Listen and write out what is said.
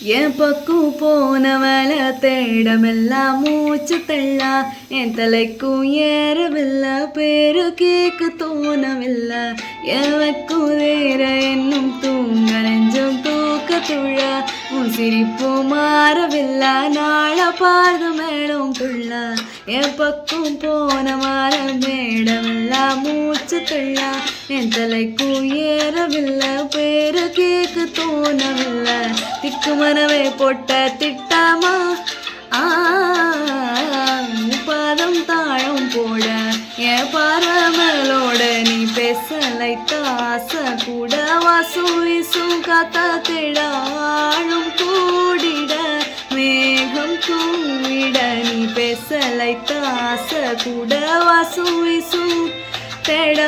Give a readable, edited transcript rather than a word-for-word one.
என் பக்கம் போனவள தேடமெல்லாம் மூச்சு தள்ளா என் தலைக்கும் ஏறவில்லை பேரு கேக்கு தோணவில்லை எவக்கும் வேற என்னும் தூங்க நெஞ்சும் தூக்க துழ உன் சிரிப்பு மாறவில்லை நாள பார்த்து மேடம் துள்ள என் பக்கம் போனவள மேடமெல்லாம் மூச்சு தள்ளா என் தலைக்கும் ஏறவில்லை பேரு கேக்கு தோணவில்லை திக்கு மனவே போட்ட திட்டமா பாதம் தாழம் போட என் பரமலோட நீ பேசலை தாச கூட வாசும் வீசும் காத்தா திடாழும் கூடிட மேகம் தூவிட நீ பேசலை தாச கூட வாசும் வீசும் தேட